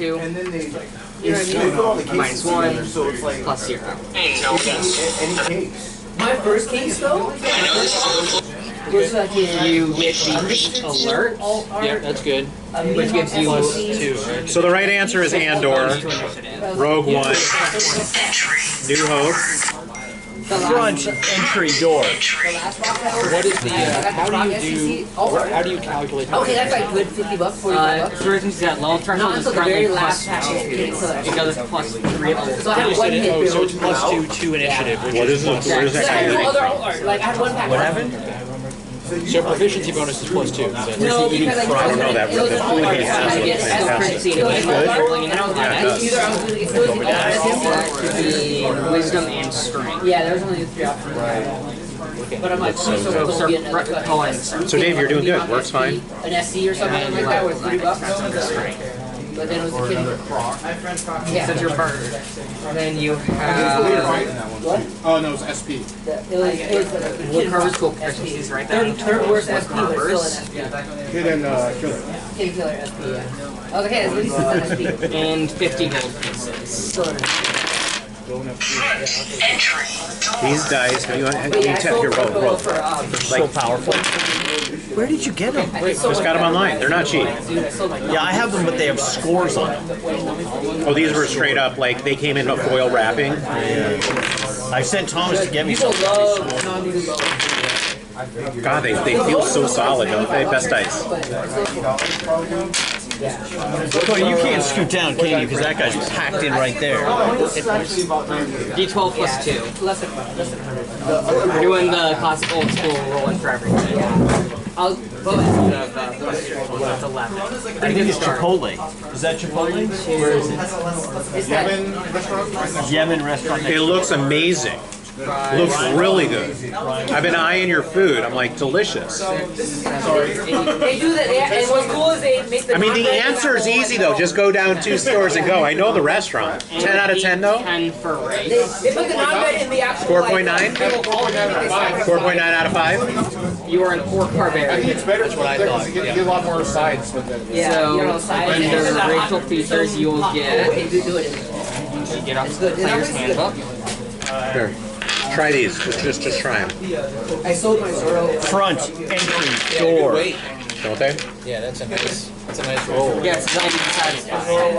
2. And then they Minus 1, plus 0. any case. My first case though. You get the alert. Yeah, that's good. Which gives you Plus 2, right? So the right answer is Andor, Rogue One, New Hope. Front entry door. What is the, how do you calculate how Okay, that's like good $50, $45. for instance, that level threshold is Not until the currently very plus last 2. packet. It goes plus 3 others. So I had one hit. Oh, so it's plus 2 initiative, which What is is it? Where does that I had come no from? other, like I had one packet. What happened? so proficiency bonus is plus 2. Is that No, because I don't know that, but the food he has looks fantastic. Wisdom and strength. Yeah, there was only 3 options. But I'm like, so So Dave, you're doing good. Works fine. An SC or something like that was $3. But then it was a kitty. Yeah. Since you're bird. Then you have... What? Oh no, it's SP. It was Wood Harvest School is right there. third worst SP, but still an SP. Hidden killer. Kitty killer SP, yeah. I was like, hey, at least it's an SP. And 50 gold pieces. Still an SP. These dice, you tap your roll. So powerful. Where did you get them? Just got them online. They're not cheap. Yeah, I have them, but they have scores on them. Oh, these were straight up, like, they came in a foil wrapping. I sent Thomas to get me People some. love non-lethal bows. God, they feel so solid, don't they? Best dice. Cody, you can't scoot down, can you? Because that guy's packed in right there. D12 plus 2. Less than 100. We're doing the classic old school rolling for everything. I'll That's 11. I think it's Chipotle. Is that Chipotle? Where is it? Yemen restaurant. It looks amazing. Looks really good. I've been eyeing your food. I'm like, delicious. They do that, and what's cool is they make the I mean, the answer is easy, though. Just go down 2 stores and go. I know the restaurant. 10 out of 10, though? 10 for race. They put the non-red in the actual 4.9? 4.9 out of 5? You are an orc barbarian. I think it's better. That's what I thought. You get a lot more sides with it. Yeah, So, you know, sides. under racial features, you will get... Okay, do it. You get off the player's handbook. Here. Try these. Just try them. I sold my Zoro. Front entry door. Don't they? Yeah, that's a nice roll. Yes, that'll be satisfying.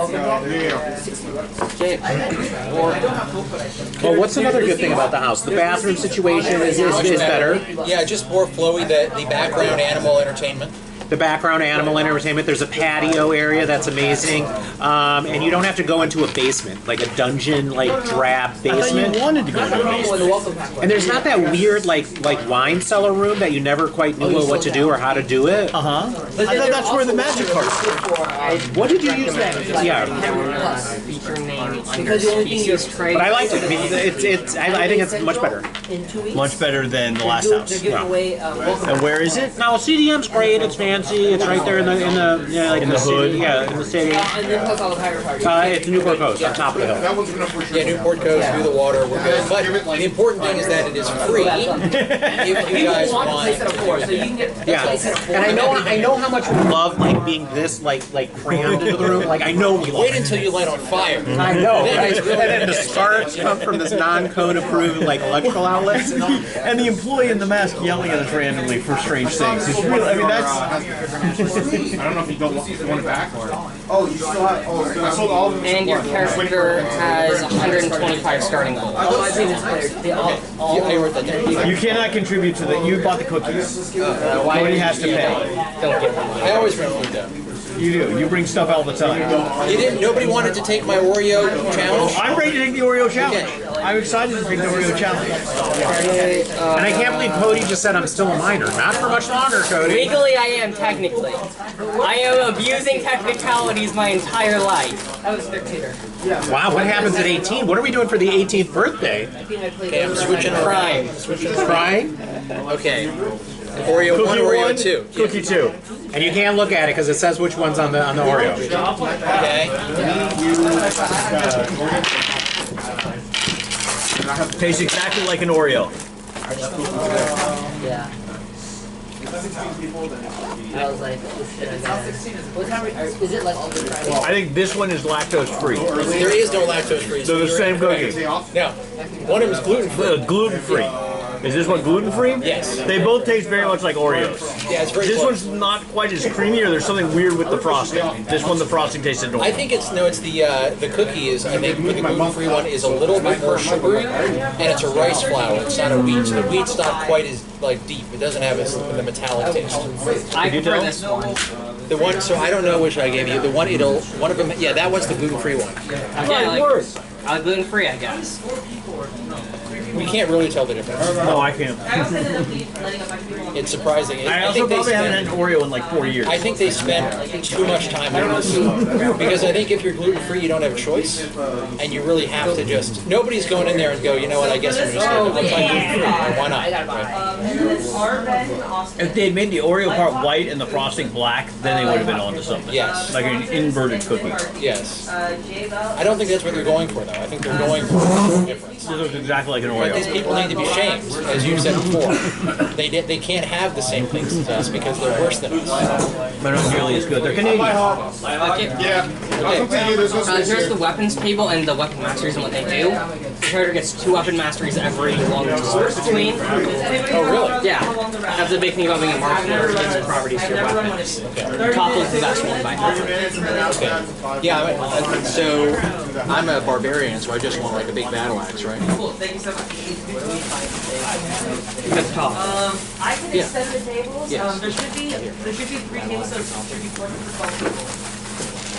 Well, what's another good thing about the house? The bathroom situation is better. Yeah, just more flowy, the background animal entertainment. The background animal entertainment. There's a patio area that's amazing, and you don't have to go into a basement, like a dungeon, like drab I thought basement. you wanted to go to the basement. And there's not that weird like wine cellar room that you never quite knew what to do or how to do it. I thought that's where the magic cards were. What did you use that? Yeah, Feature name Because the only thing you're trade. but I liked it. I think it's much better. in 2 weeks. Much better than the last They're house. giving away welcome. And where is it? No, CDM's great. It's fancy. It's right there in the like In the hood? city. Yeah, in the city. And then plus all the pirate parties. It's Newport Coast on top of the hill. That one's gonna push Yeah, Newport Coast, through the water, we're good. But the important thing is that it is free. If you People guys want to play want... set of 4, so you can get Yeah, set of 4. and I know how much we love like being this like crammed into the room. Like I know we love Wait it. until you light on fire. I know, right? And then the sparks come from this non-code approved like electrical outlets. And the employee in the mask yelling at us randomly for strange things. It's really, I mean, that's... I don't know if you don't want it back or. Oh, you still have. Oh, I sold all of them. And your character has 125 starting gold. All my previous players, they all I wrote that down. You cannot contribute to the... You bought the cookies. Nobody has to pay. Don't get them. I always bring food though. You do. You bring stuff all the time. You didn't? Nobody wanted to take my Oreo challenge? I'm ready to take the Oreo challenge. I'm excited to take the Oreo challenge. And I can't believe Cody just said I'm still a minor. Not for much longer, Cody. Legally, I am technically. I am abusing technicalities my entire life. I was a spectator. Wow, what happens at 18? What are we doing for the 18th birthday? I think I played Okay, I'm switching Prime. Crying? Okay. Oreo 1, Oreo 2. Cookie 2. And you can't look at it because it says which one's on the Oreo. Okay. Tastes exactly like an Oreo. Yeah. I was like, oh shit, I got it. What time is it like all the Friday? I think this one is lactose free. There is no lactose free. They're the same cookie. No, one of them is gluten free. Gluten free. Is this one gluten free? Yes. They both taste very much like Oreos. Yeah, it's very This close. one's not quite as creamy, or there's something weird with the frosting. This one, the frosting tasted normal. I think it's the cookie is, I think with the gluten-free one is a little bit more sugary, and it's a rice flour. It's not a wheat. So the wheat's not quite as like deep. It doesn't have the metallic taste. I you prefer tell? this one. The one, so I don't know which I gave you. The one one of them, yeah, that one's the gluten-free one. Yeah, like gluten free, I guess. We can't really tell the difference. No, I can't. It's surprising. I also think they probably haven't spend, had an Oreo in like 4 years. I think they spent too much time on this because I think if you're gluten-free, you don't have a choice, and you really have to just. Nobody's going in there and go, you know what? I guess I'm just going to try gluten-free. Why not? Right? If they had made the Oreo part white and the frosting black, then they would have been onto something. Yes. Like an inverted cookie. Yes. I don't think that's what they're going for, though. I think they're going for a difference. This looks exactly like an But these Oreo. people need to be shamed, as you said before. They can't have the same things as us because they're worse than us. They're not nearly as good. They're Canadian. Here's the weapons table and the weapon masteries and what they do. The character gets 2 weapon masteries every long to switch between. Oh, really? Yeah. That's the big thing about being a marksman, is giving properties to your weapons. Top is the best one by far. Okay. Yeah, so I'm a barbarian, so I just want like a big battle axe, right? That's top. I can Yeah. extend the tables. Yes. There should be 3 cases, so it should be 4 for 12 people.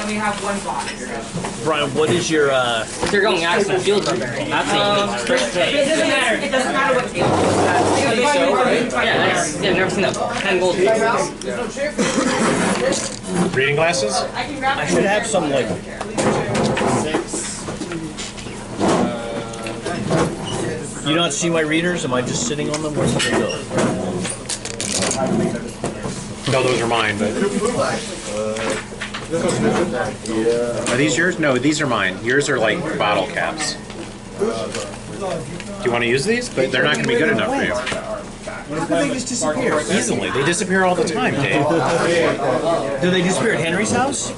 And we have 1 box. Brian, what is your If you're going Axel Field Barbarian, that's a unique trick It take. doesn't matter. It doesn't matter what table. So, right? Yeah, I've never seen that. 10 gold pieces. Reading glasses? I can grab I should have some like you not see my readers? Am I just sitting on them? Where did they go? No, those are mine, but. Are these yours? No, these are mine. Yours are like bottle caps. Do you want to use these? But they're not going to be good enough for you. How can they just disappear? Easily. They disappear all the time, Dave. Do they disappear at Henry's house?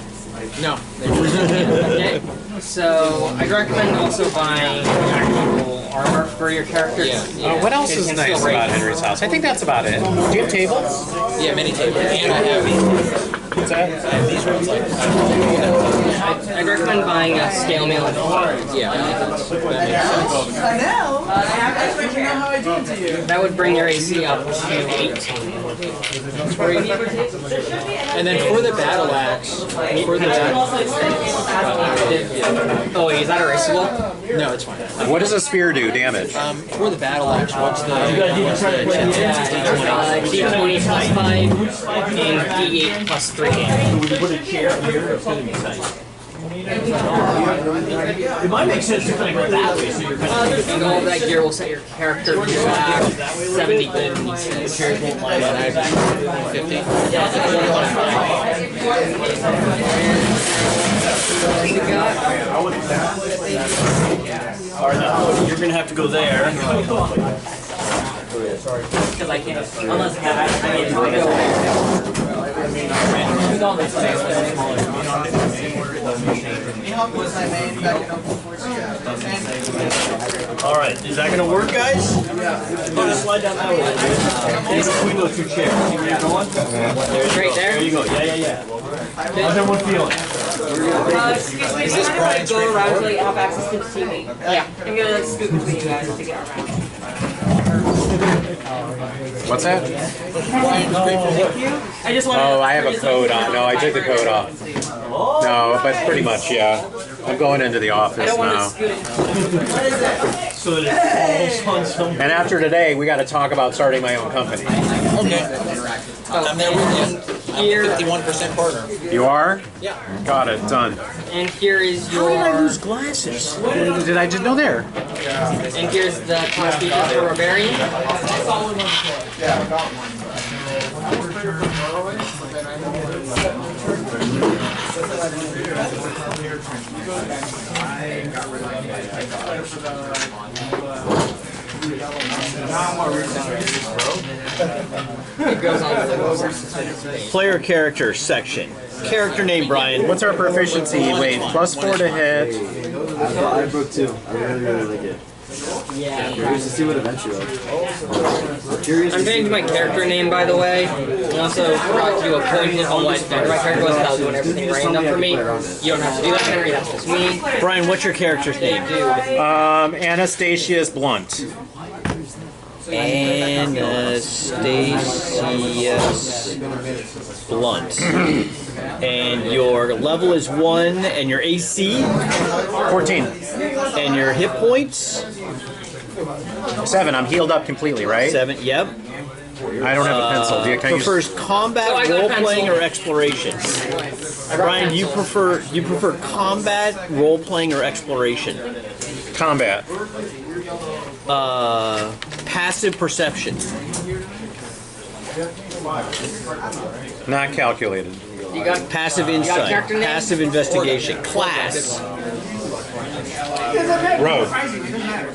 No. Okay. So, I'd recommend also buying actual armor for your character. Yeah. What else is Can nice still about raise- Henry's house? I think that's about it. Do you have tables? Yeah, many tables. And I have What's that? these ones like I'd recommend buying a scale mail and yeah, I think that makes sense. that would bring your AC up to 18. And then for the battle axe, Oh wait, is that erasable? no, it's fine. What does a spear do? Damage. For the battle axe, what's the D20 plus 5 and D8 plus 3. So we can put a chair here. It's going to be tight. It might make sense to kind of go that way, so you're kind of. And all of that gear will set your character to 70 gold pieces. Chairs won't line up. 50? All right, now you're going to have to go there. Because I can't. Unless I need to go All right, is that going to work, guys? Just slide down that way. In between those 2 chairs. See where you're going? Right there? There you go. Yeah. How's everyone feeling? Excuse me, Is this I'm Brian's gonna go around report? till you have access to the TV. Yeah. I'm gonna like scoot between you guys to get around. What's that? I just want Oh, I have a code on. No, I took the code off. No, but pretty much, yeah. I'm going into the office now. So that it falls on some. And after today, we got to talk about starting my own company. Okay. I'm there with you. I'm a 51% partner. You are? Yeah. Got it. Done. And here is How did I your. lose glasses? Did I just know there? And here's the class features for Barbarian. It goes on to the over. Player character section. Character name, Brian. What's our proficiency? Wait, +4 to hit. I broke 2. I really like it. Curious to see what eventually. I'm changing my character name, by the way. I also forgot to do a coin flip on what my character was without doing everything random for me. You don't have to do that, Henry. That's just me. Brian, what's your character's name? Anastasius Blunt. Anastasius Blunt. And your level is 1, and your AC? 14. And your hit points? 7. I'm healed up completely, right? 7, yep. I don't have a pencil. Do you, can I use... Prefers combat, Oh, I got a role-playing, pencil. or exploration? Brian, do you prefer combat, role-playing, or exploration? Combat. Passive perception. Not calculated. You got Passive got a insight. character name? Passive investigation. Class. Rogue.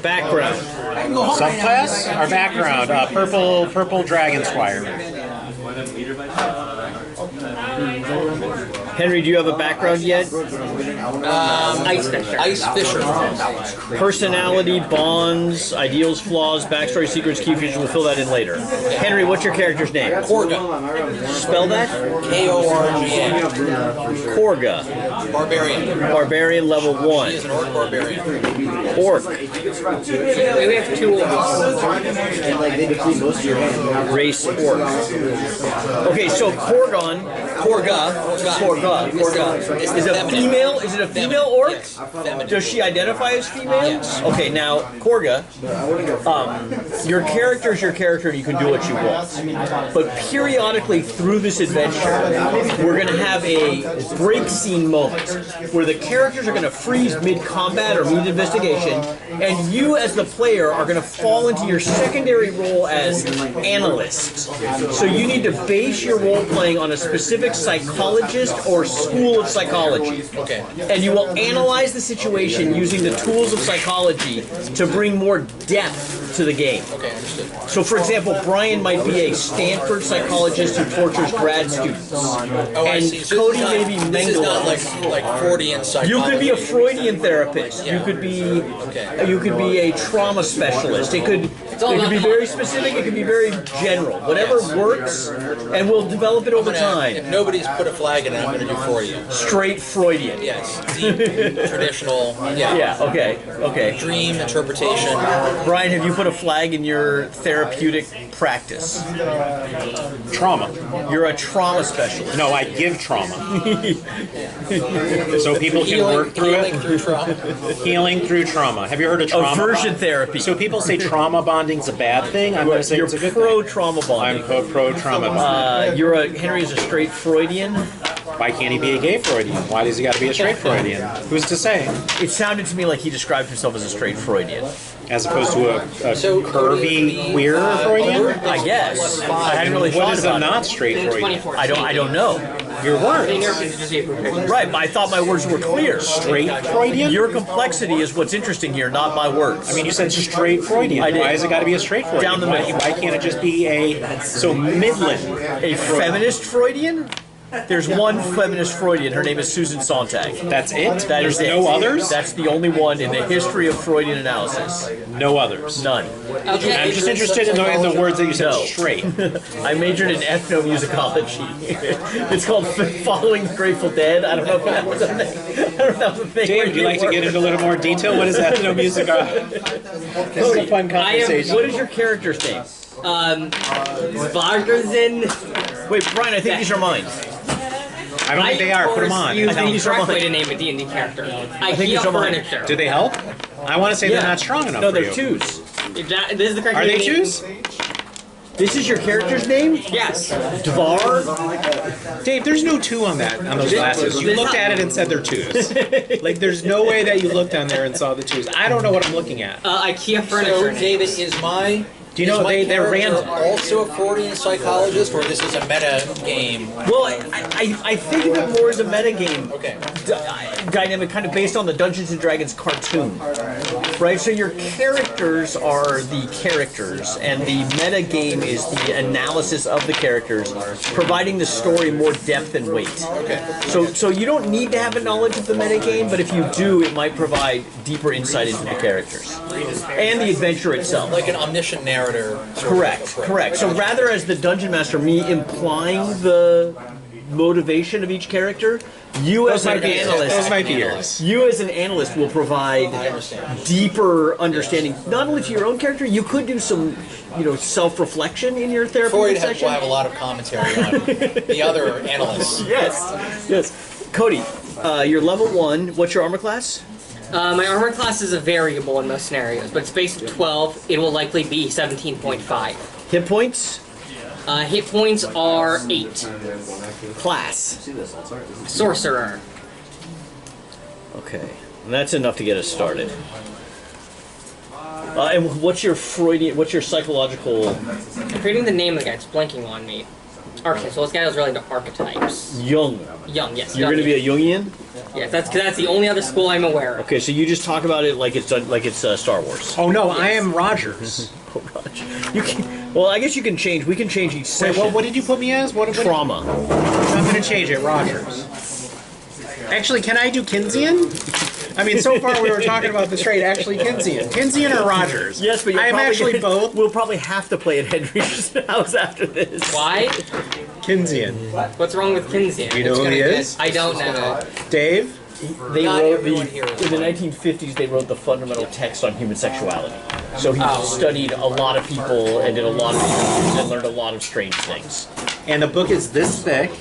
Background. Subclass? Our background. Purple Dragon Squire. Henry, do you have a background yet? Ice Fisher. Ice Fisher. Personality, bonds, ideals, flaws, backstory, secrets, key features. We'll fill that in later. Henry, what's your character's name? Korga. Spell that? K-O-R-G-A. Korga. Barbarian. Barbarian level 1. He is an orc barbarian. Orc. We have 2 Race orc. Okay, so Korga. Is it a female? Is it a female orc? Yes. Feminine. Does she identify as female? Yes. Okay, now Korga, your character is your character, and you can do what you want. But periodically through this adventure, we're going to have a break scene moment where the characters are going to freeze mid-combat or mid-investigation, and you as the player are going to fall into your secondary role as analyst. So you need to base your role-playing on a specific psychologist or school of psychology. Okay. And you will analyze the situation using the tools of psychology to bring more depth to the game. Okay, understood. So, for example, Brian might be a Stanford psychologist who tortures grad students. Oh, I And see. So Cody this is may not- be This is not Mengele. like Freudian psychology. You could be a Freudian therapist. Yeah. You could be Okay. a trauma specialist. It could be very specific. It could be very general. Whatever works, and we'll develop it over If time. nobody's put a flag in it, I'm going to do for you. Straight Freudian. Yes. Deep, traditional. Yeah. Yeah. Okay. Dream interpretation. Brian, have you put a flag in your therapeutic practice? Trauma. You're a trauma specialist. No, I give trauma. So people can work through Healing it. through trauma. Healing through trauma. Have you heard of trauma? Aversion therapy. So people say trauma bonding's a bad thing. I'm going to say You're it's a good pro thing. trauma bonding. I'm pro trauma bonding. Henry is a straight Freudian. Why can't he be a gay Freudian? Why does he got to be a straight Freudian? Who's to say? It sounded to me like he described himself as a straight Freudian. As opposed to a So, curvy, queer Freudian? I guess. I hadn't really What thought is a about not it. straight Freudian? I don't know. Your words. Right, but I thought my words were clear. Straight Freudian? Your complexity is what's interesting here, not my words. I mean, you said straight Freudian. I did. Why has it got to be a straight Freudian? Down the middle. Why can't it just be a Midland? A feminist Freudian? There's one feminist Freudian. Her name is Susan Sontag. That's it? That is There's it. no others? That's the only one in the history of Freudian analysis. No others. None. I'm just interested in the words that you said No. straight. I majored in ethnomusicology. It's called Following the Grateful Dead. I don't know if that was a thing. I don't know if the thing. Dave, would you like to get into a little more detail? What is ethnomusic? This is a fun conversation. What is your character's name? Vargazin. Wait, Brian, I think these are mine. I don't think they are. Put them on. Use think the these are correct way mine. to name a D&D character. think these IKEA are mine. furniture. Do they help? I want to say Yeah. they're not strong enough No, for they're you. twos. This is the correct Are way they to name- twos? This is your character's name? Yes. Dvar? Dave, there's no two on those glasses. You looked at it and said they're twos. Like, there's no way that you looked on there and saw the twos. I don't know what I'm looking at. IKEA So, furniture. David, is my Do you know they ran also a Freudian psychologist, or this is a meta game? Well, I think of it more as a meta game. Okay. Dynamic, kind of based on the Dungeons and Dragons cartoon, right? So your characters are the characters, and the meta game is the analysis of the characters, providing the story more depth and weight. Okay. So you don't need to have a knowledge of the meta game, but if you do, it might provide deeper insight into the characters and the adventure itself. Like an omniscient narrator. Correct. So rather as the dungeon master, me implying the motivation of each character, you as an analyst, those might be yours. You as an analyst will provide deeper understanding, not only to your own character. You could do some, self-reflection in your therapy session. Will have a lot of commentary on the other analysts. Yes. Cody, you're level 1. What's your armor class? My armor class is a variable in most scenarios, but it's based at 12. It will likely be 17.5. Hit points? Hit points are 8. Class? Sorcerer. Okay, and that's enough to get us started. And what's your psychological... I'm forgetting the name of the guy. It's blanking on me. Archetypes. So this guy was really into archetypes. Jung, yes. You're going to be a Jungian? Yes, that's the only other school I'm aware of. Okay, so you just talk about it like it's Star Wars. Oh no, I am Rogers. Oh, Roger. You can. Well, I guess you can change. We can change each session. Wait, what did you put me as? What Trauma. I'm going to change it, Rogers. Actually, can I do Kinsian? I mean, so far we were talking about the trait. Actually, Kinsian or Rogers? Yes, but I'm actually both. We'll probably have to play at Henry's house after this. Why? Kinsian. What's wrong with Kinsian? You know who he is? I don't know. Dave? They wrote in the 1950s. They wrote the fundamental text on human sexuality. So he studied a lot of people and did a lot of interviews and learned a lot of strange things. And the book is this thick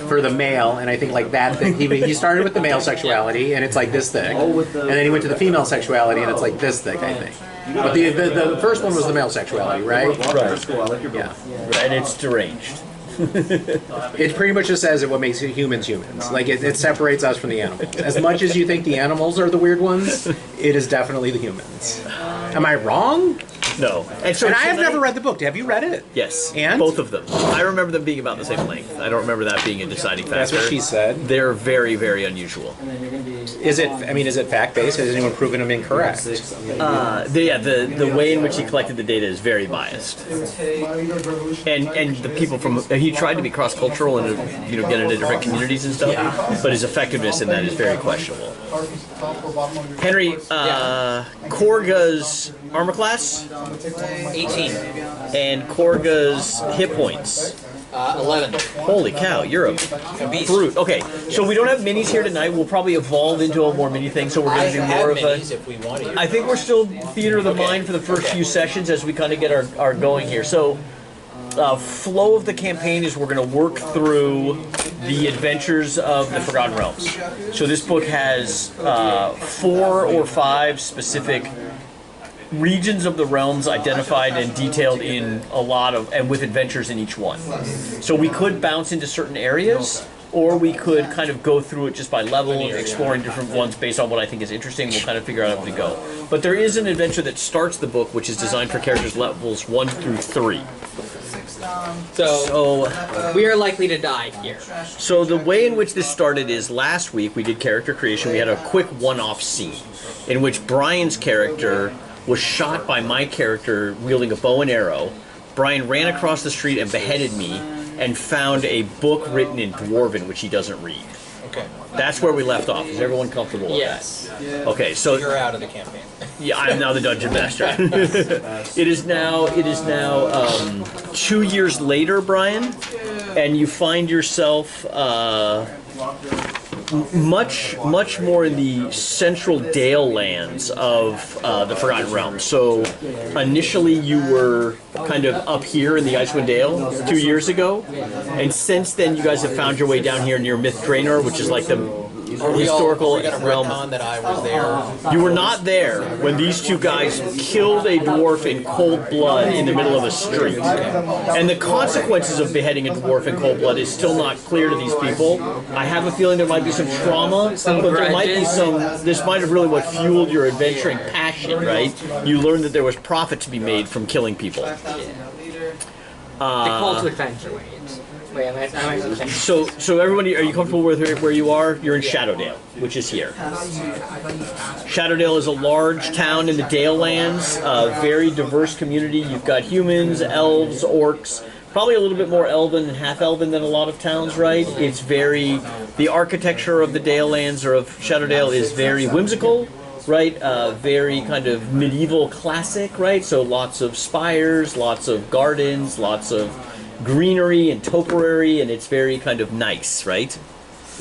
for the male, and I think like that thick. He started with the male sexuality, and it's like this thick, and then he went to the female sexuality, and it's like this thick, I think. But the first one was the male sexuality, right? Right. Yeah. And it's deranged. It pretty much just says what makes humans humans. Like it separates us from the animals. As much as you think the animals are the weird ones, it is definitely the humans. Am I wrong? No. And I have never read the book. Have you read it? Yes. And? Both of them. I remember them being about the same length. I don't remember that being a deciding factor. That's what she said. They're very, very unusual. Is it fact-based? Has anyone proven them incorrect? The way in which he collected the data is very biased. And the people he tried to be cross-cultural and get into different communities and stuff, but his effectiveness in that is very questionable. Henry, Korga's armor class? 18. And Korga's hit points? 11. Holy cow, you're a beast. brute. Okay, so we don't have minis here tonight. We'll probably evolve into a more mini thing, so we're going to do more of a... if we want to. I think we're still theater of the mind for the first few sessions as we kind of get our going here. So, flow of the campaign is we're going to work through the adventures of the Forgotten Realms. So this book has 4 or 5 specific regions of the realms identified and detailed in a lot of, and with adventures in each one. So we could bounce into certain areas, or we could kind of go through it just by level, exploring different ones based on what I think is interesting. We'll kind of figure out how to go. But there is an adventure that starts the book, which is designed for characters levels 1 through 3. So we are likely to die here. So the way in which this started is last week we did character creation. We had a quick one-off scene in which Brian's character was shot by my character wielding a bow and arrow. Brian ran across the street and beheaded me and found a book written in Dwarven, which he doesn't read. Okay. That's where we left off. Is everyone comfortable with Yes. that? Okay, so you're out of the campaign. Yeah, I'm now the dungeon master. It is now 2 years later, Brian, and you find yourself much more in the central Dale lands of the Forgotten Realms. So initially you were kind of up here in the Icewind Dale 2 years ago, and since then you guys have found your way down here near Myth Draenor, which is like the historical realm. That I was there. You were not there when these two guys killed a dwarf in cold blood in the middle of a street. And the consequences of beheading a dwarf in cold blood is still not clear to these people. I have a feeling there might be some trauma, but there might be some. This might have really what fueled your adventuring passion shit, right? You learn that there was profit to be made from killing people. The call to adventure. Wait, am I saying? So everybody, are you comfortable with where you are? You're in Shadowdale, which is here. Shadowdale is a large town in the Dale Lands, a very diverse community. You've got humans, elves, orcs, probably a little bit more elven and half-elven than a lot of towns, right? It's the architecture of the Dale Lands or of Shadowdale is very whimsical, right? Very kind of medieval classic, right? So lots of spires, lots of gardens, lots of greenery and topiary, and it's very kind of nice, right?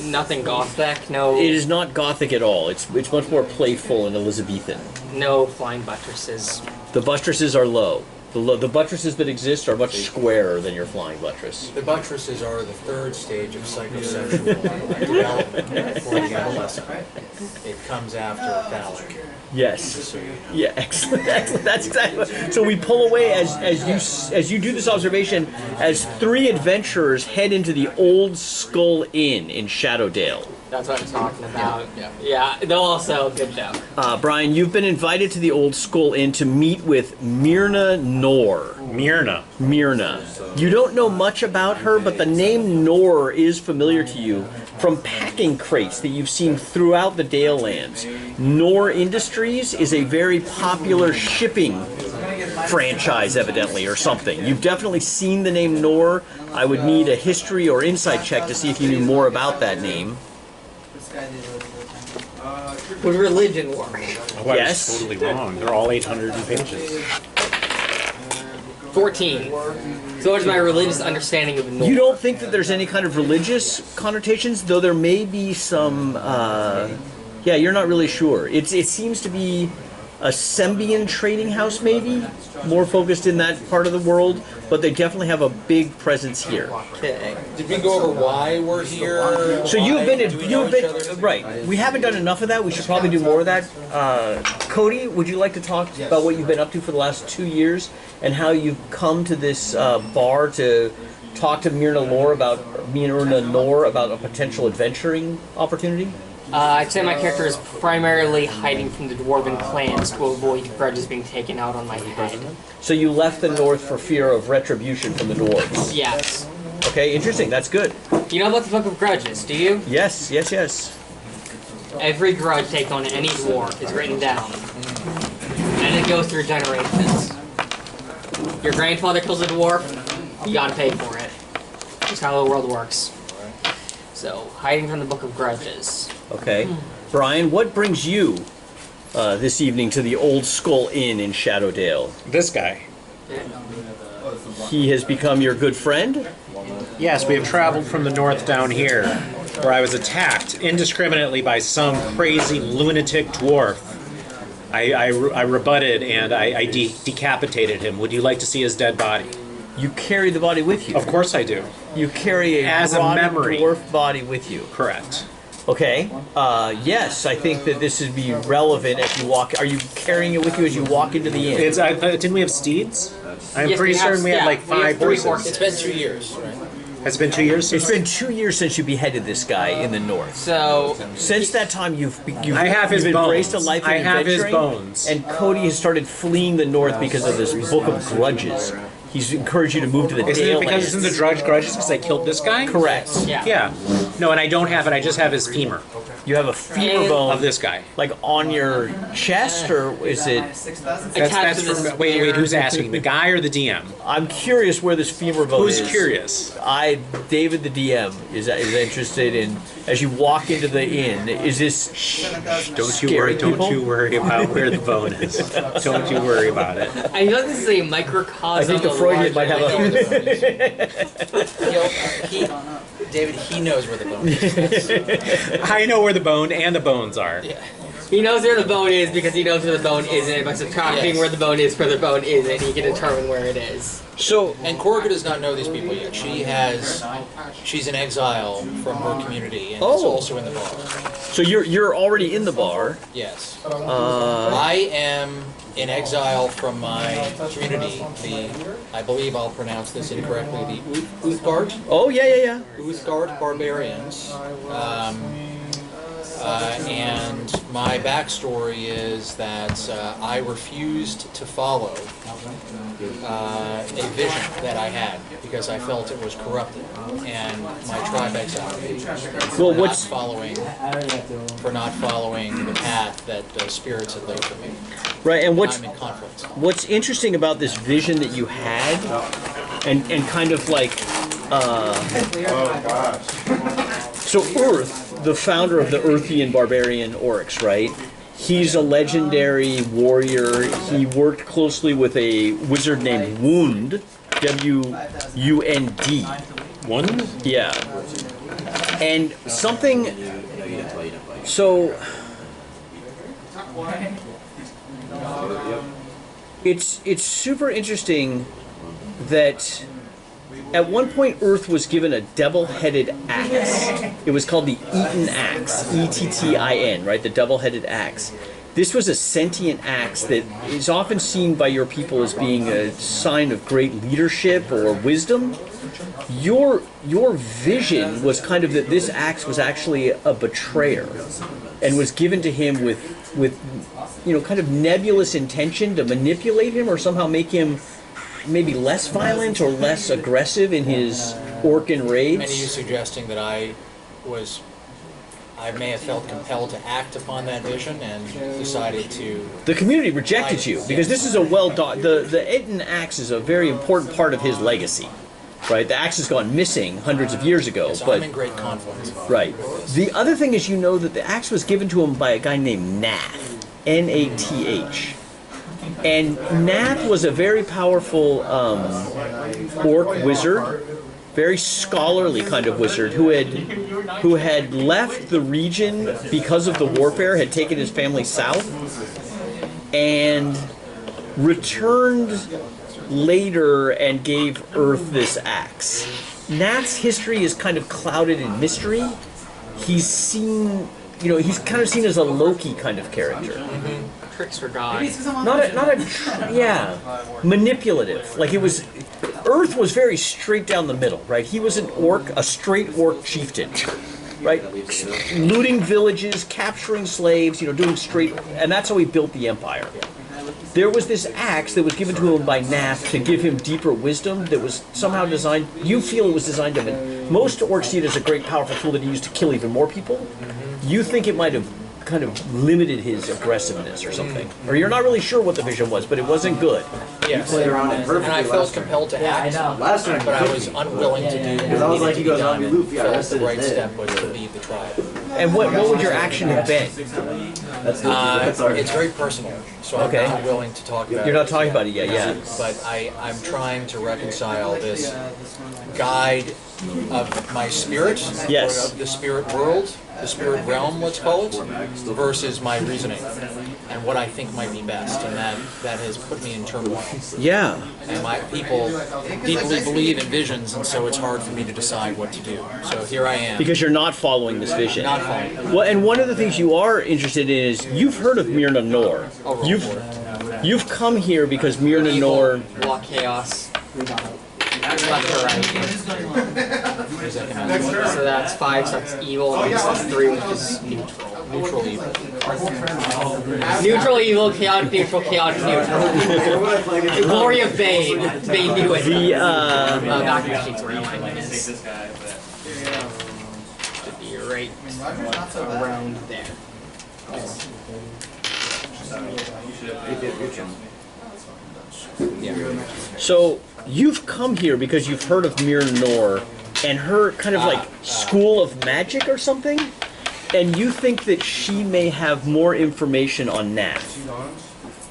Nothing gothic, no. It is not gothic at all. It's much more playful and Elizabethan. No flying buttresses. The buttresses are low. The buttresses that exist are much squarer than your flying buttress. The buttresses are the third stage of psychosexual development for the adolescent. It comes after phallic. Yes. Yeah, excellent, excellent. That's exactly. So we pull away as you do this observation as three adventurers head into the Old Skull Inn in Shadowdale. That's what I'm talking about. Yeah, they'll also good joke. Brian, you've been invited to the Old Skull Inn to meet with Myrna Nor. Myrna. You don't know much about her, but the name Nor is familiar to you from packing crates that you've seen throughout the Dale Lands. Nor Industries is a very popular shipping franchise, evidently, or something. You've definitely seen the name Nor. I would need a history or insight check to see if you knew more about that name. Would religion work? Oh, I Yes. was totally wrong. They're all 800 pages. 14. So what is my religious understanding of North? You don't think that there's any kind of religious connotations, though there may be some, yeah, you're not really sure. It seems to be a Sembian trading house, maybe, more focused in that part of the world, but they definitely have a big presence here. Okay. Did we go over why we're here? So you've been, right, we haven't done enough of that, we should probably do more of that. Cody, would you like to talk about what you've been up to for the last 2 years, and how you've come to this bar to talk to Myrna Nor about a potential adventuring opportunity? I'd say my character is primarily hiding from the dwarven clans to avoid grudges being taken out on my head. So you left the north for fear of retribution from the dwarves? Yes. Okay, interesting, that's good. You know about the Book of Grudges, do you? Yes, yes, yes. Every grudge taken on any dwarf is written down. And it goes through generations. Your grandfather kills a dwarf, you gotta pay for it. That's how the world works. So, hiding from the Book of Grudges. Okay. Brian, what brings you this evening to the Old Skull Inn in Shadowdale? This guy. He has become your good friend? Yes, we have traveled from the north down here, where I was attacked indiscriminately by some crazy lunatic dwarf. I rebutted and I decapitated him. Would you like to see his dead body? You carry the body with you? Of course I do. You carry As a rotted memory. dwarf body with you? Correct. Okay. Yes, I think that this would be relevant as you walk. Are you carrying it with you as you walk into the inn? Didn't we have steeds? I'm Yes, pretty we have- certain we had yeah, like we have 5 three horses. It's been 2 years, right? Has it been 2 years since? It's been 2 years since you beheaded this guy in the north. So, Since that time, you've I have his embraced bones. a life of I have his adventuring, bones. And Cody has started fleeing the north because of this Book of Grudges. He's encouraged you to move to the Isn't Dale it because it's in the Lands. grudges because I killed this guy? Correct. yeah. Yeah. No, and I don't have it. I just have his femur You have a femur bone of this guy. like on your chest, or is it? Attached to this Wait, who's asking? The guy or the DM? I'm curious where this femur bone is. Who's curious? David the DM is interested in, as you walk into the inn, is this Don't you worry about where the bone is. Don't you worry about it. I know this is a microcosm. I think the of Freudian larger might have a... David, he knows where the bone is. I know where the bone and the bones are. He knows where the bone is because he knows where the bone isn't. By subtracting Yes. where the bone is, where the bone isn't, he can determine where it is. So, And Korga does not know these people yet. She's in exile from her community, and is Oh. also in the bar. so you're already in the bar. Yes. I am in exile from my community, I believe I'll pronounce this incorrectly, the Uthgard? Oh, yeah. Uthgard barbarians. And my backstory is that I refused to follow a vision that I had because I felt it was corrupted, and my tribe exiled me for not following the path that the spirits had laid for me. Right, and I'm in conflict. what's interesting about this vision that you had, and kind of like, so Earth, the founder of the Earthian barbarian Oryx, right? He's a legendary warrior. He worked closely with a wizard named Wund, W-U-N-D. One? Yeah. And something, so it's super interesting that at one point Earth was given a double-headed axe. It was called the Eaton axe, E-T-T-I-N, right? The double-headed axe. This was a sentient axe that is often seen by your people as being a sign of great leadership or wisdom. Your vision was kind of that this axe was actually a betrayer and was given to him with kind of nebulous intention to manipulate him or somehow make him maybe less violent or less aggressive in his Orcan raids. Many of you suggesting that I may have felt compelled to act upon that vision and decided to... The community rejected you because this is a the Eaton axe is a very important part of his legacy, right? The axe has gone missing hundreds of years ago. So but I'm in great conflict. Right. The other thing is that the axe was given to him by a guy named Nath, N-A-T-H. And Nath was a very powerful orc wizard, very scholarly kind of wizard who had left the region because of the warfare, had taken his family south, and returned later and gave Earth this axe. Nath's history is kind of clouded in mystery. He's he's kind of seen as a Loki kind of character. Trickster god. Manipulative. Like Earth was very straight down the middle, right? He was an orc, a straight orc chieftain, right? Looting villages, capturing slaves, doing straight, and that's how he built the empire. There was this axe that was given to him by Nath to give him deeper wisdom that was somehow designed, you feel it was designed to, most orcs see it as a great powerful tool that he used to kill even more people. You think it might have kind of limited his aggressiveness or something. Or you're not really sure what the vision was, but it wasn't good. Yes, and I felt compelled to act, but I was unwilling to do what needed to be done and felt the right step was to lead the tribe. And what would your action have been? It's very personal, so I'm not willing to talk about it. You're not talking about it yet, yeah. But I'm trying to reconcile this guide of my spirit, yes, or of the spirit world, the spirit realm, let's call it, versus my reasoning and what I think might be best, and that has put me in turmoil. Yeah. And my people deeply believe in visions, and so it's hard for me to decide what to do. So here I am. Because you're not following this vision. Not following. Well, and one of the things you are interested in is you've heard of Myrna Nor. You've come here because Myrna Nor. Block chaos. Left to right. So that's 5, so that's evil, and that's 3, which is neutral. Neutral evil. Neutral evil, chaotic neutral, neutral. Glory of Bane. Bane knew it. The, document sheets were using. Should be right around there. Yeah. So you've come here because you've heard of Myrna Nor and her kind of like school of magic or something, and you think that she may have more information on Nath,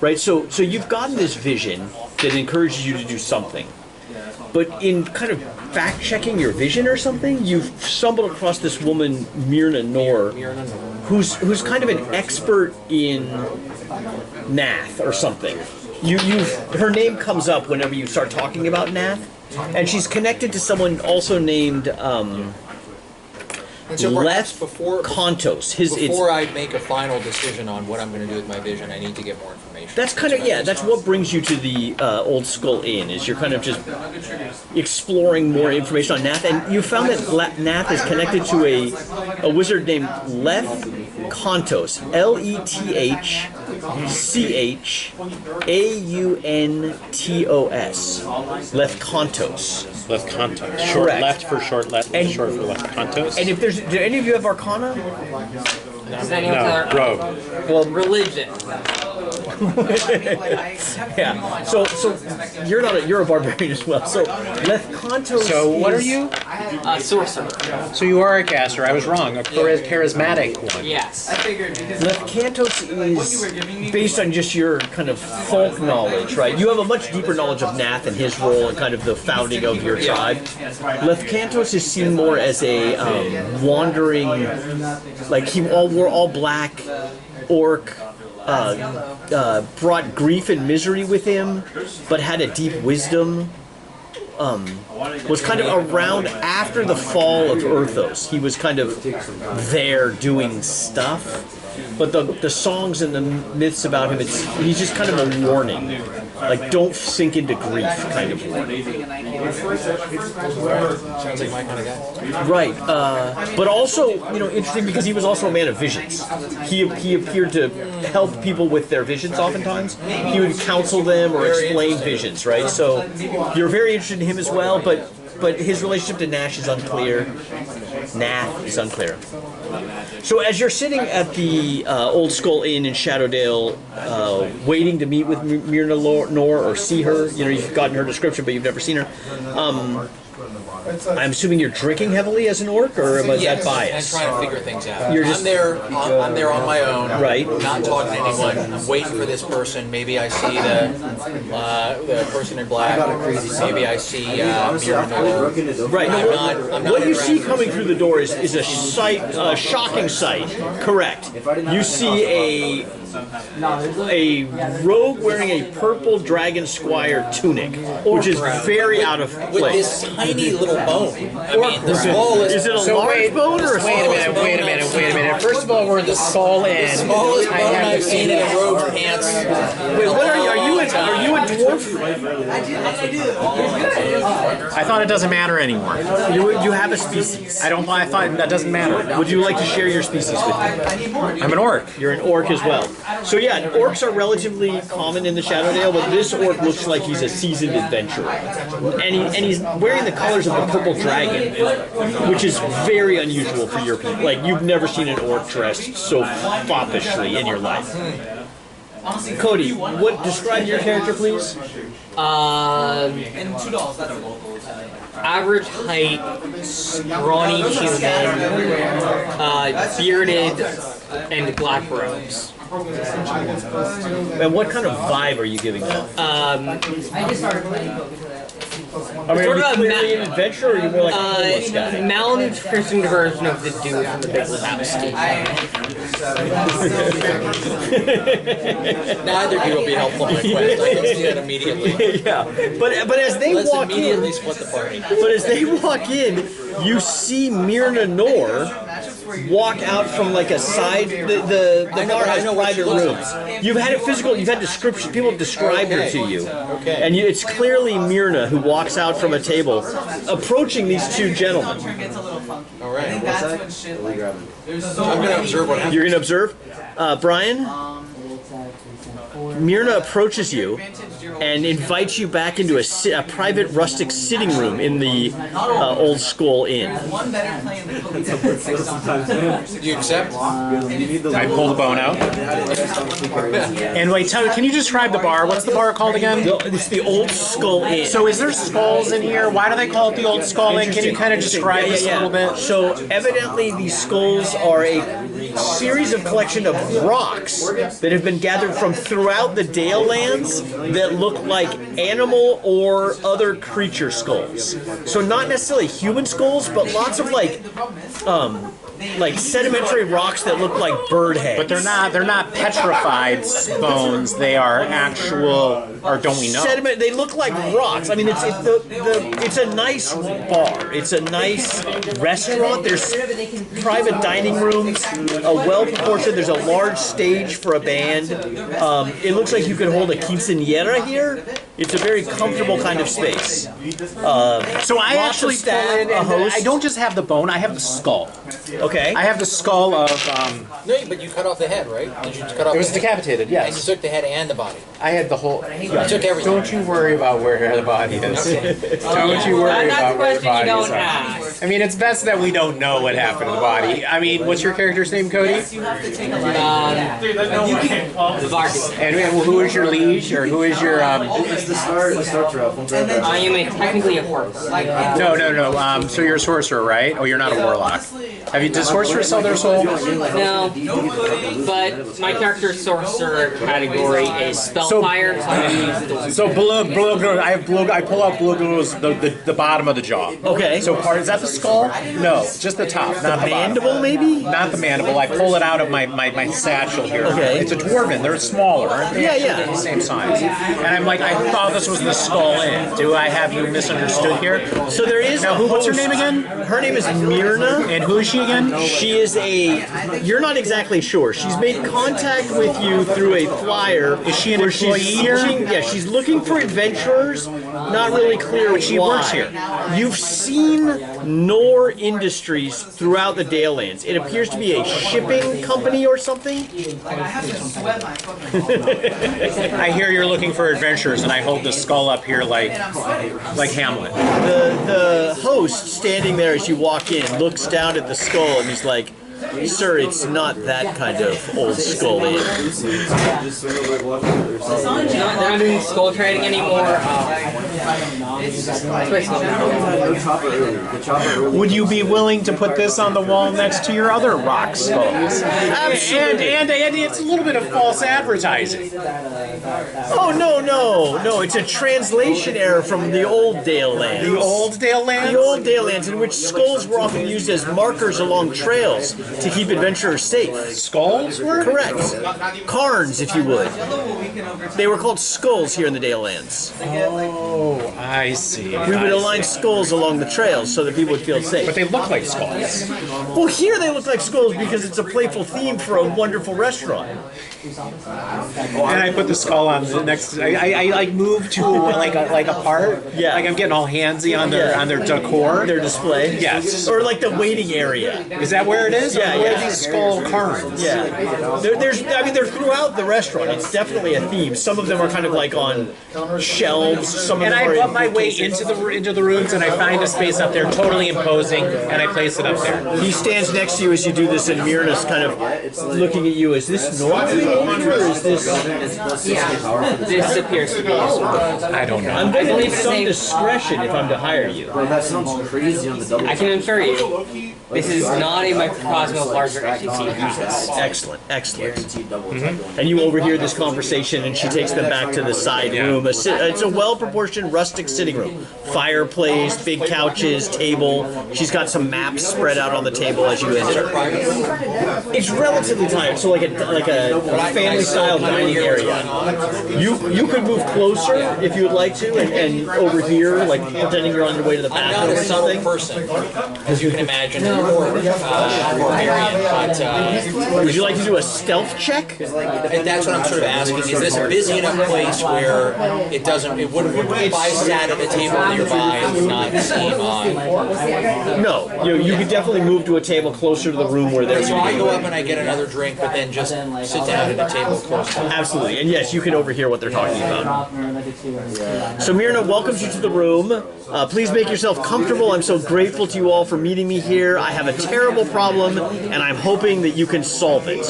right? So you've gotten this vision that encourages you to do something, but in kind of fact-checking your vision or something, you've stumbled across this woman, Myrna Nor, who's kind of an expert in Nath or something. Her name comes up whenever you start talking about Nath, and she's connected to someone also named Leth Kontos. Before I make a final decision on what I'm going to do with my vision, I need to get more information. That's kind of, that's what brings you to the Old Skull Inn, is you're kind of just exploring more information on Nath, and you found that Nath is connected to a wizard named Leth Lethkantos. Lethchauntos. Lethkantos. Lethkantos. Short Correct. left for short left. And- Short for Lethkantos. And if there's, do any of you have Arcana? No, rogue. Well, Religion. yeah. So you're a barbarian as well. So Lethkantos. So what are is- you? Sorcerer. So you are a caster. I was wrong. A charismatic one. Yes. Lethkantos is based on just your kind of folk knowledge, right? You have a much deeper knowledge of Nath and his role and kind of the founding of your tribe. Lethkantos is seen more as a wandering, like he wore all black, orc, brought grief and misery with him, but had a deep wisdom. Was kind of around after the fall of Urthos. He was kind of there doing stuff, but the songs and the myths about him, he's just kind of a warning, like don't sink into grief kind of warning. Sounds like my kind of guy. Right, but also interesting because he was also a man of visions. He appeared to help people with their visions. Oftentimes, he would counsel them or explain visions. Right, so you're very interested in him as well, but his relationship to Nath is unclear. So as you're sitting at the Old Skull Inn in Shadowdale, waiting to meet with Myrna Nor or see her, you've gotten her description, but you've never seen her. I'm assuming you're drinking heavily as an orc, or was that bias? And trying to figure things out. You're just- I'm there on my own, Right. not talking to anyone. I'm waiting for this person. Maybe I see the person in black. Maybe I see Myrna. Right. I'm not What you see interacting. coming through the door is a sight, a shocking sight. Correct. You see a rogue wearing a purple dragon squire tunic, which is very out of With place. this tiny little bone. I mean, the smallest. Is it a So large bone or a small wait a bone? minute. First of all, we're the Skull Inn. The smallest I bone have I've seen in a rogue's pants. Wait, what are you? Are you a dwarf? I thought it doesn't matter anymore. You have a species. I thought that doesn't matter. Would you like to share your species with me? I'm an orc. You're an orc as well. So yeah, orcs are relatively common in the Shadowdale, but this orc looks like he's a seasoned adventurer. And he's wearing the colors of the purple dragon, which is very unusual for your people. Like, you've never seen an orc dressed so foppishly in your life. Cody, describe your character, please? Average height, scrawny human, bearded, and black robes. And what kind of vibe are you giving them? I just started playing Cody. Are you sort of a clearly an adventurer, or are you more like a homeless guy? Malnutrition version of the dude from the Big Lebowski. Neither of you will be helpful in my quest. I can see that immediately. Yeah, but as they Let's walk in, immediately split the party. but as they walk in, you see Myrna Nor walk out from like a side. The bar has private rooms. You've had description. People have described her to you, and it's clearly Myrna who walks out from a table, approaching these two gentlemen. All right. I'm going to observe what happens. You're going to observe, Brian. Myrna approaches you and invites you back into a private rustic sitting room in the Old Skull Inn. You accept? I pull the bone out. And wait, can you describe the bar? What's the bar called again? It's the Old Skull Inn. So is there skulls in here? Why do they call it the Old Skull Inn? Can you kind of describe this a little bit? So evidently these skulls are a series of collection of rocks that have been gathered from throughout the Dale lands that look like animal or other creature skulls. So not necessarily human skulls, but lots of like sedimentary rocks that look like bird heads. But they're not petrified bones. They are actual, or don't we know? Sediment. They look like rocks. I mean, it's a nice bar. It's a nice restaurant. There's private dining rooms, a well proportioned. There's a large stage for a band. It looks like you could hold a quinceañera here. It's a very comfortable kind of space. So I actually pull in, a and host. I don't just have the bone. I have the skull. Okay. Okay. I have the skull of. No, but you cut off the head, right? Did you cut off It was the head? decapitated. And you Yes. took the head and the body. I had the whole. You took everything. Don't you worry about where the body is. Don't you worry That's about a where the question you bodies don't are. ask. I mean, it's best that we don't know what happened to the body. I mean, what's your character's name, Cody? Vargas. And who is your liege, or who is your? It's the star trail. I am technically a horse. No. So you're a sorcerer, right? Oh, you're not a warlock. Does sorcerers sell their soul? No, but my character's sorcerer category is spellfire, so I'm gonna use the So I pull out Blugur's the bottom of the jaw. Okay. So is that the skull? No, just the top, not the Mandible, bottom. maybe? Not the mandible. I pull it out of my satchel here. Okay. It's a dwarven. They're smaller, aren't they? Yeah. They're the same size. And I'm like, I thought this was the skull in. Do I have you misunderstood here? So there is. Now, what's her name again? Her name is Myrna. And who is she again? She is you're not exactly sure. She's made contact with you through a flyer. Is she an where employee she's here? searching- Yeah, she's looking for adventurers. Not really clear She why. works here. You've seen Nor Industries throughout the Dalelands. It appears to be a shipping company or something. I hear you're looking for adventurers, and I hold the skull up here like Hamlet. The host standing there as you walk in looks down at the skull and he's like, "Sir, it's not that kind of old skull inn." They're not doing skull trading anymore. Would you be willing to put this on the wall next to your other rock skulls? Absolutely. And it's a little bit of false advertising. Oh, no, it's a translation error from the old Dale lands. The old Dale lands? The old Dale lands in which skulls were often used as markers along trails to keep adventurers safe. Skulls were? Correct. Cairns, if you would. They were called skulls here in the Dale lands. Oh, I see. We would align skulls along the trails so that people would feel But safe. they look like skulls. Well, here they look like skulls because it's a playful theme for a wonderful restaurant. And I put the skull on the next. I like move to like a part. Yeah. Like I'm getting all handsy on their decor. Their display. Yes. Or like the waiting area. Is that where it is? Yeah, Or where yeah. are these skull cairns? Yeah, they're throughout the restaurant. It's definitely a theme. Some of them are kind of like on shelves. Some of And them I are put in my way bookcases. into the rooms, and I find a space up there totally imposing, and I place it up there. He stands next to you as you do this, and Myrna's kind of looking at you. Is this normal, or is this? This appears to be a sword. I don't know. I'm going to believe need his some name- discretion if I'm to hire you. That sounds crazy on the double. I can assure you, this is not a microcosm of larger FTC past. Excellent, excellent. Guaranteed double. And you overhear this conversation, and she takes them back to the side room. It's a well-proportioned rustic sitting room. Fireplace, big couches, table. She's got some maps spread out on the table as you enter. It's relatively tight, so like a family-style dining area. You could move closer if you would like to, and over here, like pretending you're on your way to the I'm not bathroom a or subtle something. person, as you can imagine, barbarian, but Would you like to do a stealth check? and that's what I'm sort of asking. Is this a busy enough place where it wouldn't if I sat at a table nearby and would not seem odd? No, you could definitely move to a table closer to the room where they're So I go up and I get another drink, but then just sit down at a table close to it. Absolutely, and yes, you can overhear what they're talking about. So Myrna welcomes you to the room. Please make yourself comfortable. I'm so grateful to you all for meeting me here. I have a terrible problem, and I'm hoping that you can solve it.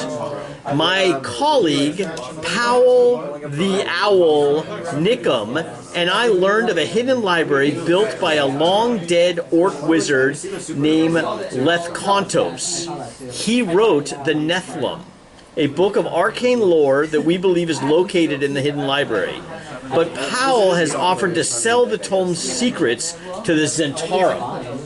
My colleague, Powell the Owl Nickum, and I learned of a hidden library built by a long-dead orc wizard named Lethkontos. He wrote the Nethlum, a book of arcane lore that we believe is located in the hidden library. But Powell has offered to sell the tome's secrets to the Zentarum.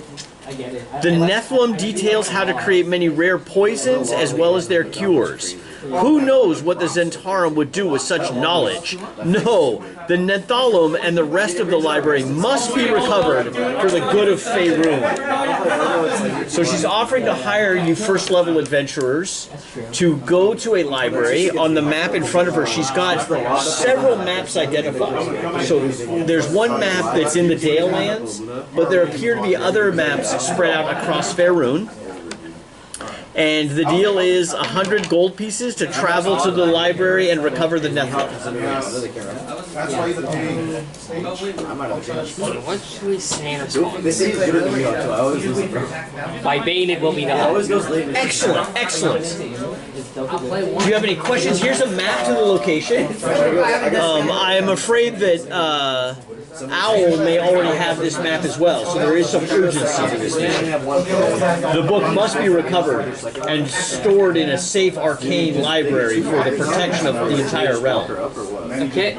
The Nephilim details how to create many rare poisons as well as their cures. Who knows what the Zentarum would do with such knowledge? No, the Nephilim and the rest of the library must be recovered for the good of Faerûn. So she's offering to hire you first-level adventurers to go to a library. On the map in front of her, she's got several maps identified. So there's one map that's in the Dale Lands, but there appear to be other maps spread out across Faerûn. And the deal is 100 gold pieces to travel to the library and recover the Nether. What should we say in response? This is good at the meal, too. I always lose the By bane it will be done. always goes late. Excellent, excellent. Do you have any questions? Here's a map to the location. I am afraid that Owl may already have this map as well, so there is some urgency to this mission. The book must be recovered and stored in a safe arcane library for the protection of the entire realm. Okay,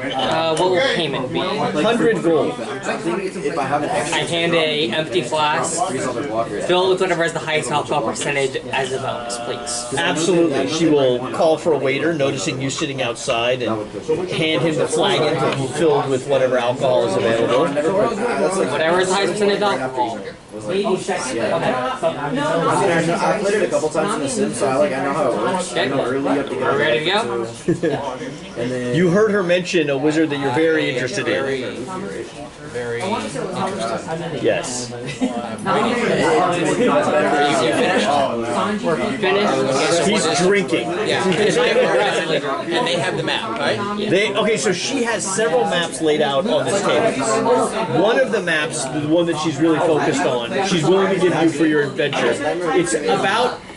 what will payment be? 100 gold. I hand a empty flask. Fill it with whatever has the highest alcohol percentage as a bonus, please. Absolutely. She will call for a waiter, noticing you sitting outside, and hand him the flagon to be filled with whatever alcohol is available. Whatever is the highest percentage alcohol. I've played it a couple times in The Sims, so I know how it works. I know early you have to get Are we ready to go? and then You heard her mention a wizard that you're very interested in. Very interesting. Yes. We're finished. He's drinking. Yeah, because I have aggressively drunk. And they have the map, right? Okay, so she has several maps laid out on this table. One of the maps, the one that she's really focused on, she's willing to give you for your adventure.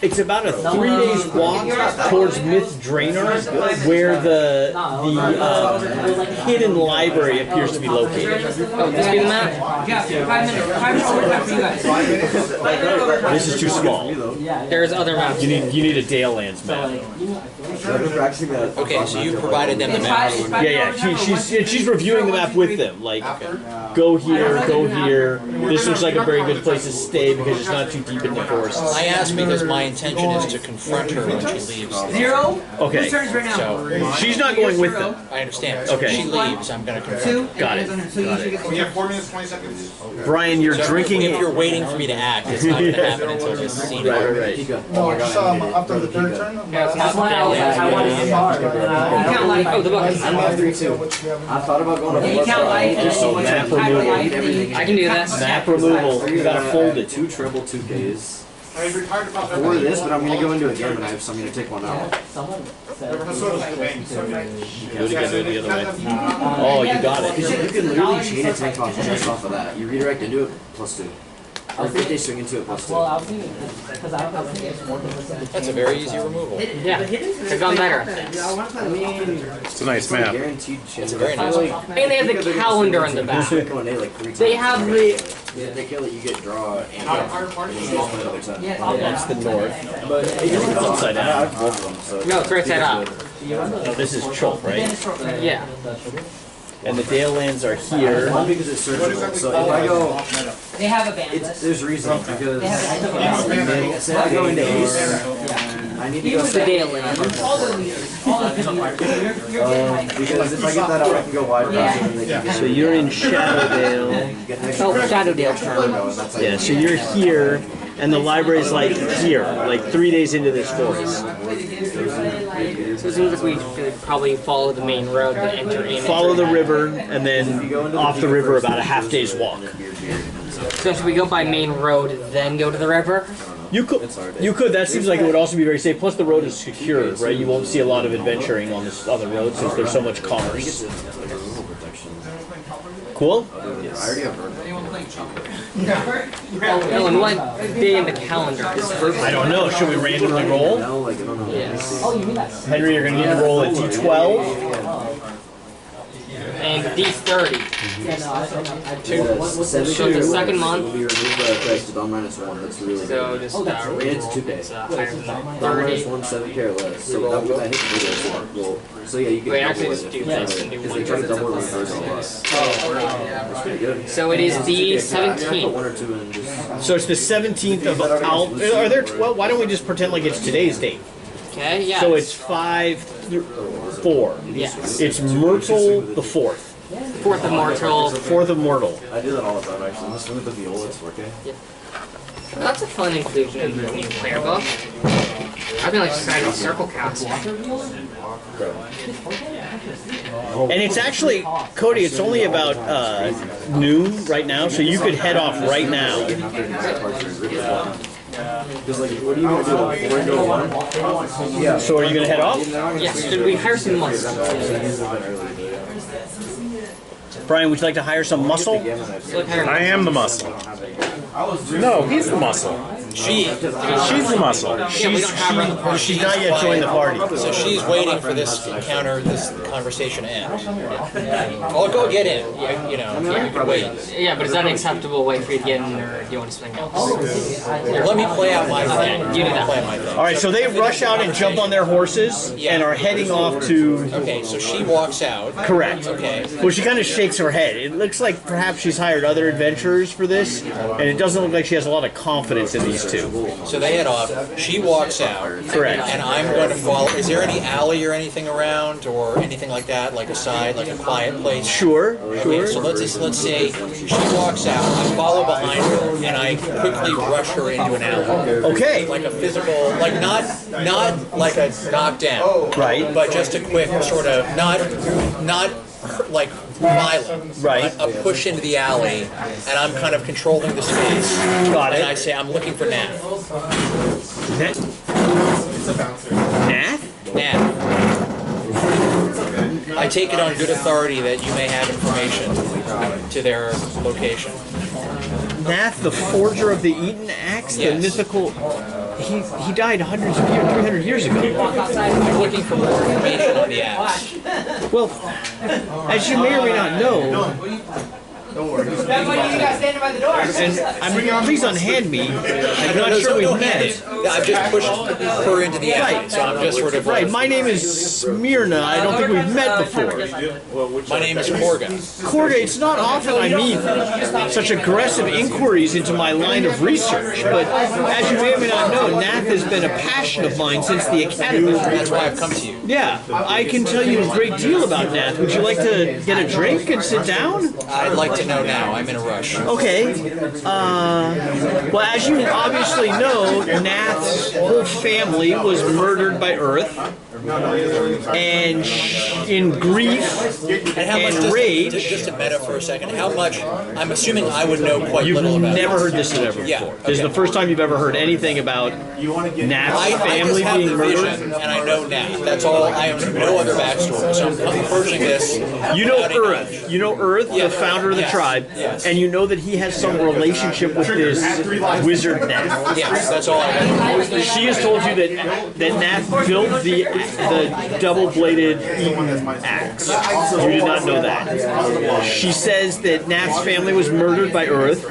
It's about a 3 days walk towards Myth Draenor, where the hidden library appears to be located. Oh, this be the map? Yeah, 5 minutes. 5 minutes overtime for you guys. This is too small. There's other maps. You need a Dalelands map. Okay, so you provided them the map. Yeah. She's reviewing the map with them. Like, go here, go here. This looks like a very good place to stay because it's not too deep in the forest. I asked because my intention is to confront her when she leaves. 0. Okay. Whose turn is right now? So She's not going with them. I understand. So Okay. when she leaves, I'm going to confront 2. her. Got it. So you should get We have 4 minutes, 20 seconds. Brian, you're So drinking if it. you're waiting for me to act, it's not going to happen until this scene. Right. No, just after the third turn. That's why I wanted to start. You count life. Oh, the book. I'm after 3-2. I thought about going to You count life and then you map type of removal. life and then you I can do that. Map removal. You gotta fold it. 2 treble 2Ks. I mean, retired about For this, but I'm going to go into a game and I have something to take one out. Do it again, do it the other way. Oh, you got it. You can literally chain a tank off just off of that. You redirect into it, +2. Or 50 swing into it, +2. That's a very easy removal. Yeah, they've gone better. It's a nice map. Guaranteed chance. It's a very nice one. And they have the calendar in the back. They have the... They kill it, you get draw, and you just play the other side. That's the north. But it's upside down. I've both of them, so No, it's right side up. This is Chult, right? Yeah. And the Dalelands are here. One because it's surgical. So if I go, They have a band list. there's reason because They have say I go into Ace, I need to go The Dalelands. all the leaders. All the you're getting because if I get that out, I can go wide faster than they can get. So you're in Shadowdale. Oh, Shadowdale turn. Yeah, so you're here, and the library's like here, like 3 days into this forest. So it seems like we should probably follow the main road to enter in. Follow the river, and then off the river about a half day's walk. So should we go by main road, then go to the river? You could. That seems like it would also be very safe. Plus, the road is secure, right? You won't see a lot of adventuring on the road since there's so much commerce. Cool. I already have Virgo. Oh, and what day in the calendar is first? I don't know. Should we randomly roll? No, like I don't know. Yes. Henry, you're going to need to roll a d12. And D30. So the second month. Will be removed by a price to Don -1. That's really So good. just It's 2K. it's higher than Don 30. -1, 7K or less. So that means I hit the roll. So yeah, you can Wait, double actually, it just do if this and do if one they try to turn. double it, it's a lot. That's pretty good. So it is the Put 17th. 1 or 2 in just. So it's the 17th of Are there 12? Why don't we just pretend like it's today's date? Okay, yeah. So it's 5/4. Yes. It's Myrtle the 4th. 4th of Mortal. 4th of Myrtle. I do that all the time actually. I'm just with the viola, it's 4K. That's a fun inclusion in the new player book. I've been like deciding circle cast. And it's actually, Cody, it's only about noon right now, so you could head off right now. Because like, what are you gonna do? We're gonna go one. Yeah. So are you gonna head off? Yes, should we hire some muscle? Brian, would you like to hire some muscle? I am the muscle. No, he's the muscle. She's the muscle. She's not yet joined the party. So she's waiting for this encounter, this conversation to end. I'll go get in. You know, wait. Yeah, but is that an acceptable way for you to get in, or do you want to something else? Let me play out my thing. You do that. Play out my thing. All right, so they rush out and jump on their horses and are heading off to. Okay, so she walks out. Correct. Okay. Well, she kind of shakes her head. It looks like perhaps she's hired other adventurers for this, and it doesn't look like she has a lot of confidence in these two. So they head off. She walks out. Correct. And I'm going to follow. Is there any alley or anything around, or anything like that, like a side, like a quiet place? Sure. Okay, so let's say she walks out. I follow behind her, and I quickly rush her into an alley. Okay. Like a physical, like not like a knockdown. Right. But just a quick sort of not like violent. Right. A push into the alley, and I'm kind of controlling the space. Got it. And I say, I'm looking for Nat. Nat? I take it on good authority that you may have information to their location. Nath, the forger of the Eaton Axe, the Yes. mythical. He died hundreds of years, 300 years ago. I'm looking for more information on the axe. Well, as you may or may not know, That's why you guys standing by the door. and please unhand me. I'm not sure we've met. I've just pushed her into the alley, so I'm just sort of Right, my name is Smyrna. I don't think we've met before. My name is Korga. Korga, it's not often I meet such aggressive inquiries into my line of research, but as you may or may not know, Nath has been a passion of mine since the academy. That's why I've come to you. Yeah, I can tell you a great deal about Nath. Would you like to get a drink and sit down? I'd like to know now. I'm in a rush. Okay. Well, as you obviously know, Nath's whole family was murdered by Earth. And in grief And how much? and rage. Just to meta for a second. How much? I'm assuming I would know quite little You've about. never heard this ever before. Yeah, This is okay. the first time you've ever heard anything about Nath's I family just have being the murdered. vision, and I know Nat. That's all. I have no other backstory. So I'm approaching this. You know without any Earth. knowledge. You know Earth, Yeah. the founder of the Yes. tribe, Yes. and you know that he has some relationship with this wizard Nath. Yes, that's all I know. She has told you that Nath built the double-bladed Eaton axe. You did not know that. She says that Nath's family was murdered by Earth.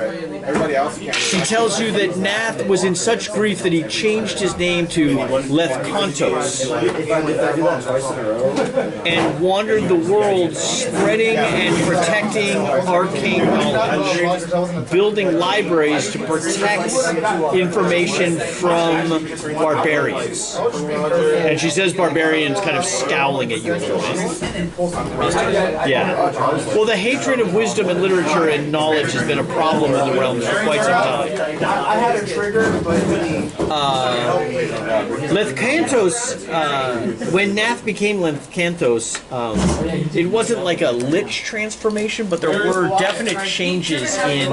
She tells you that Nath was in such grief that he changed his name to Lethkantos and wandered the world spreading and protecting arcane knowledge, building libraries to protect information from barbarians. And she says barbarians kind of scowling at you a little bit. Yeah. Well, the hatred of wisdom and literature and knowledge has been a problem in the realms for quite some time. I had a trigger, but Lethkantos, when Nath became Lethkantos, it wasn't like a lich transformation, but there were definite changes in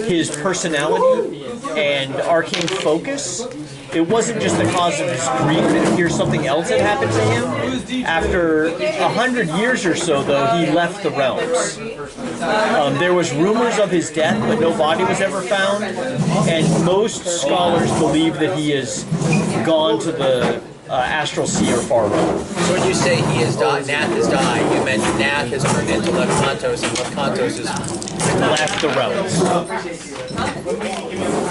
his personality and arcane focus. It wasn't just the cause of his grief, it appears something else had happened to him. After 100 years or so, though, he left the realms. There was rumors of his death, but no body was ever found, and most scholars believe that he has gone to the astral sea or far realm. So when you say he has died, Nath has died, you meant Nath has turned into Lethkantos, and Lethkantos is Left the realms.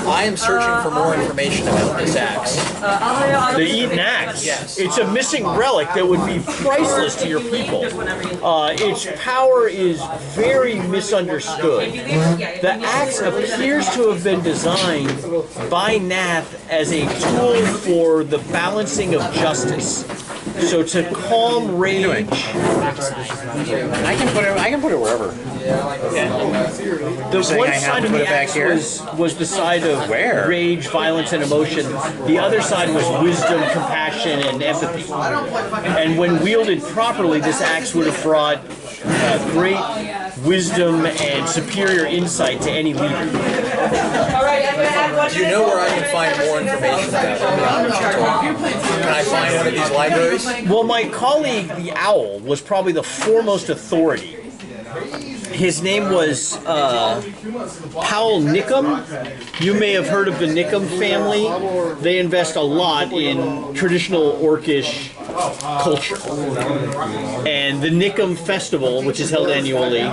I am searching for more information about this axe. The Eaton axe. Yes. It's a missing relic that would be priceless to your people. Its power is very misunderstood. The axe appears to have been designed by Nath as a tool for the balancing of justice. So to calm rage. I can put it wherever. The saying one I have side to of put the it back axe here? was the side of Where? rage, violence, and emotion. The other side was wisdom, compassion, and empathy. And when wielded properly, this axe would have brought great wisdom and superior insight to any leader. Do you know where I can find more information about it? Can I find one of these libraries? Well, my colleague, the Owl, was probably the foremost authority. His name was Powell Nickum. You may have heard of the Nickum family. They invest a lot in traditional Orcish culture. And the Nickum Festival, which is held annually,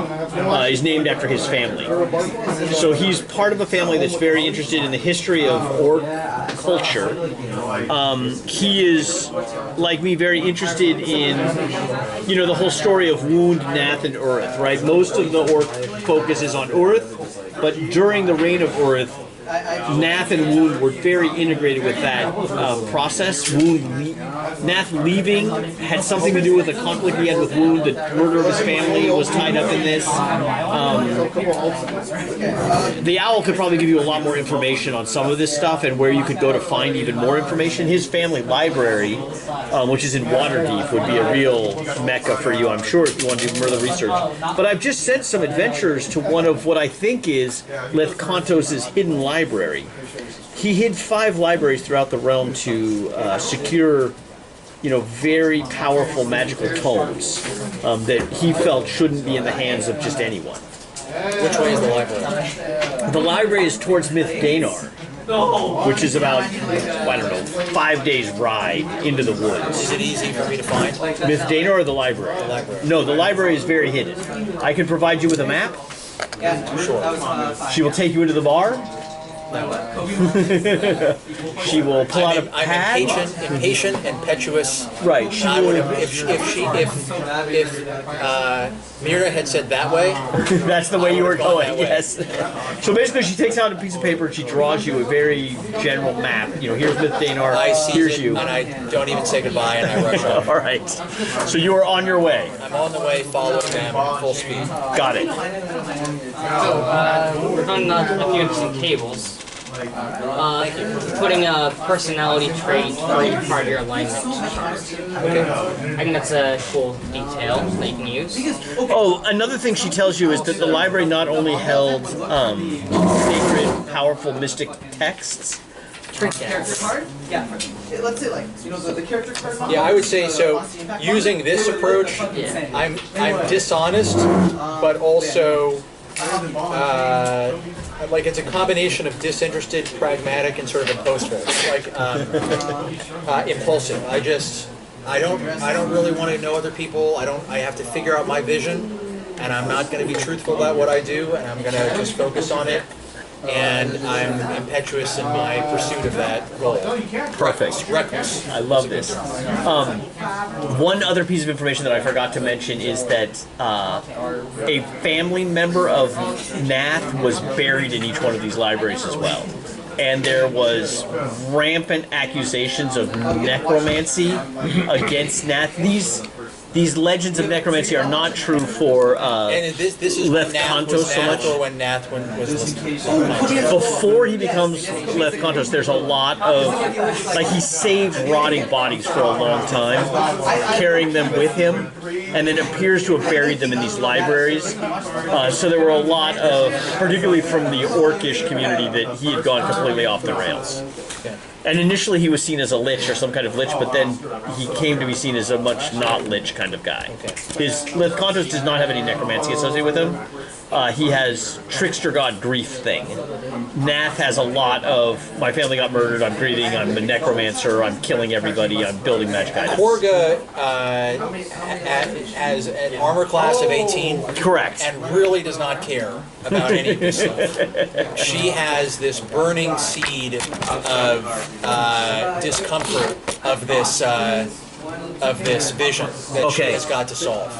is named after his family. So he's part of a family that's very interested in the history of Orc culture. He is, like me, very interested in, the whole story of Wound, Nath, and Urth, right? Most of the Orc focus is on Urth, but during the reign of Urth, Nath and Wound were very integrated with that process. Nath leaving had something to do with the conflict he had with Wound. The murder of his family was tied up in this. The Owl could probably give you a lot more information on some of this stuff and where you could go to find even more information. His family library, which is in Waterdeep, would be a real mecca for you, I'm sure, if you want to do further research. But I've just sent some adventurers to one of what I think is Lethkantos' hidden library. He hid 5 libraries throughout the realm to secure, very powerful magical tomes that he felt shouldn't be in the hands of just anyone. Which way is the library? The library is towards Mythical, which is about, 5 days ride into the woods. Is it easy for me to find? Mythical or the library? The library. No, the library is very hidden. I can provide you with a map. Sure. She will take you into the bar. She will pull out a pad. I'm impatient, impetuous. Right. If Mira had said that way, that's the way you were going. Yes. So basically, she takes out a piece of paper and she draws you a very general map. Here's Mythical. I seize Here's it, you. and I don't even say goodbye, and I rush off. All right. So you are on your way. I'm on the way, following them full speed. Got it. So, we're on a few interesting tables. Putting a personality trait for each part of your alignment chart. I think that's a cool detail that you can use. Oh, another thing she tells you is that the library not only held sacred, powerful, mystic texts. Character card? Yeah. Let's say the character card. Yeah, I would say so. Using this approach, I'm dishonest, but also. It's a combination of disinterested, pragmatic, and sort of impulsive. Impulsive. I don't really want to know other people. I have to figure out my vision, and I'm not going to be truthful about what I do, and I'm going to just focus on it. And I'm impetuous in my pursuit of that goal. Perfect. Reckless. I love this. One other piece of information that I forgot to mention is that a family member of Nath was buried in each one of these libraries as well. And there was rampant accusations of necromancy against Nath. These legends of necromancy are not true for and this is Lethkantos so much. Or when Nath was before he becomes Lethkantos, there's a lot of he saved rotting bodies for a long time, carrying them with him, and then appears to have buried them in these libraries. So there were a lot of, particularly from the Orcish community, that he had gone completely off the rails. And initially he was seen as a lich or some kind of lich, but then he came to be seen as a much not lich kind of guy. His Lethkantos does not have any necromancy associated with him. He has trickster god grief thing. Nath has a lot of, my family got murdered, I'm grieving, I'm a necromancer, I'm killing everybody, I'm building magic items. Korga has an armor class of 18. Correct. And really does not care about any of this stuff. She has this burning seed of discomfort of this vision that she has got to solve.